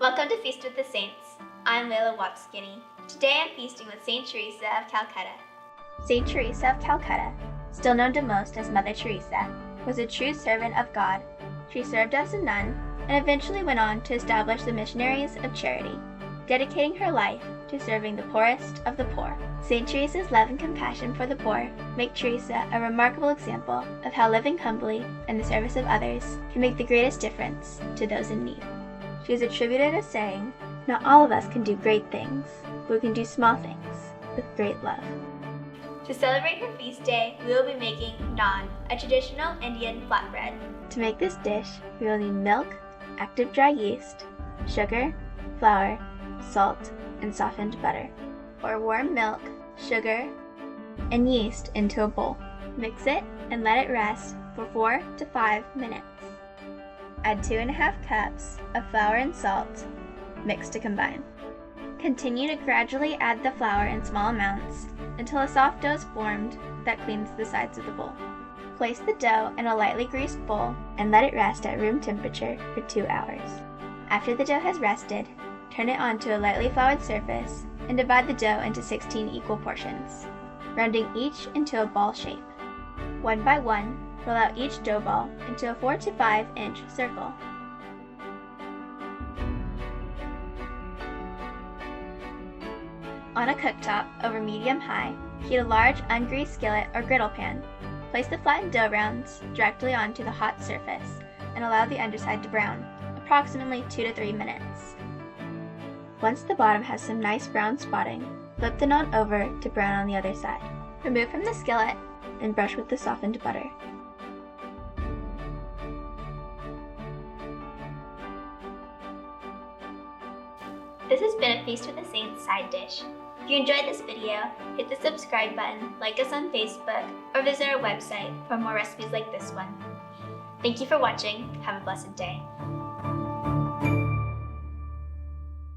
Welcome to Feast with the Saints. I'm Layla Wapskini. Today I'm feasting with Saint Teresa of Calcutta. Saint Teresa of Calcutta, still known to most as Mother Teresa, was a true servant of God. She served as a nun and eventually went on to establish the Missionaries of Charity, dedicating her life to serving the poorest of the poor. Saint Teresa's love and compassion for the poor make Teresa a remarkable example of how living humbly in the service of others can make the greatest difference to those in need. She is attributed as saying, "Not all of us can do great things, but we can do small things with great love." To celebrate her feast day, we will be making naan, a traditional Indian flatbread. To make this dish, we will need milk, active dry yeast, sugar, flour, salt, and softened butter. Pour warm milk, sugar, and yeast into a bowl. Mix it and let it rest for 4 to 5 minutes. Add 2½ cups of flour and salt, mixed to combine. Continue to gradually add the flour in small amounts until a soft dough is formed that cleans the sides of the bowl. Place the dough in a lightly greased bowl and let it rest at room temperature for 2 hours. After the dough has rested, turn it onto a lightly floured surface and divide the dough into 16 equal portions, rounding each into a ball shape. One by one, roll out each dough ball into a 4 to 5 inch circle. On a cooktop over medium-high, heat a large ungreased skillet or griddle pan. Place the flattened dough rounds directly onto the hot surface and allow the underside to brown, approximately 2 to 3 minutes. Once the bottom has some nice brown spotting, flip the naan over to brown on the other side. Remove from the skillet and brush with the softened butter. This has been a Feast with the Saints side dish. If you enjoyed this video, hit the subscribe button, like us on Facebook, or visit our website for more recipes like this one. Thank you for watching. Have a blessed day.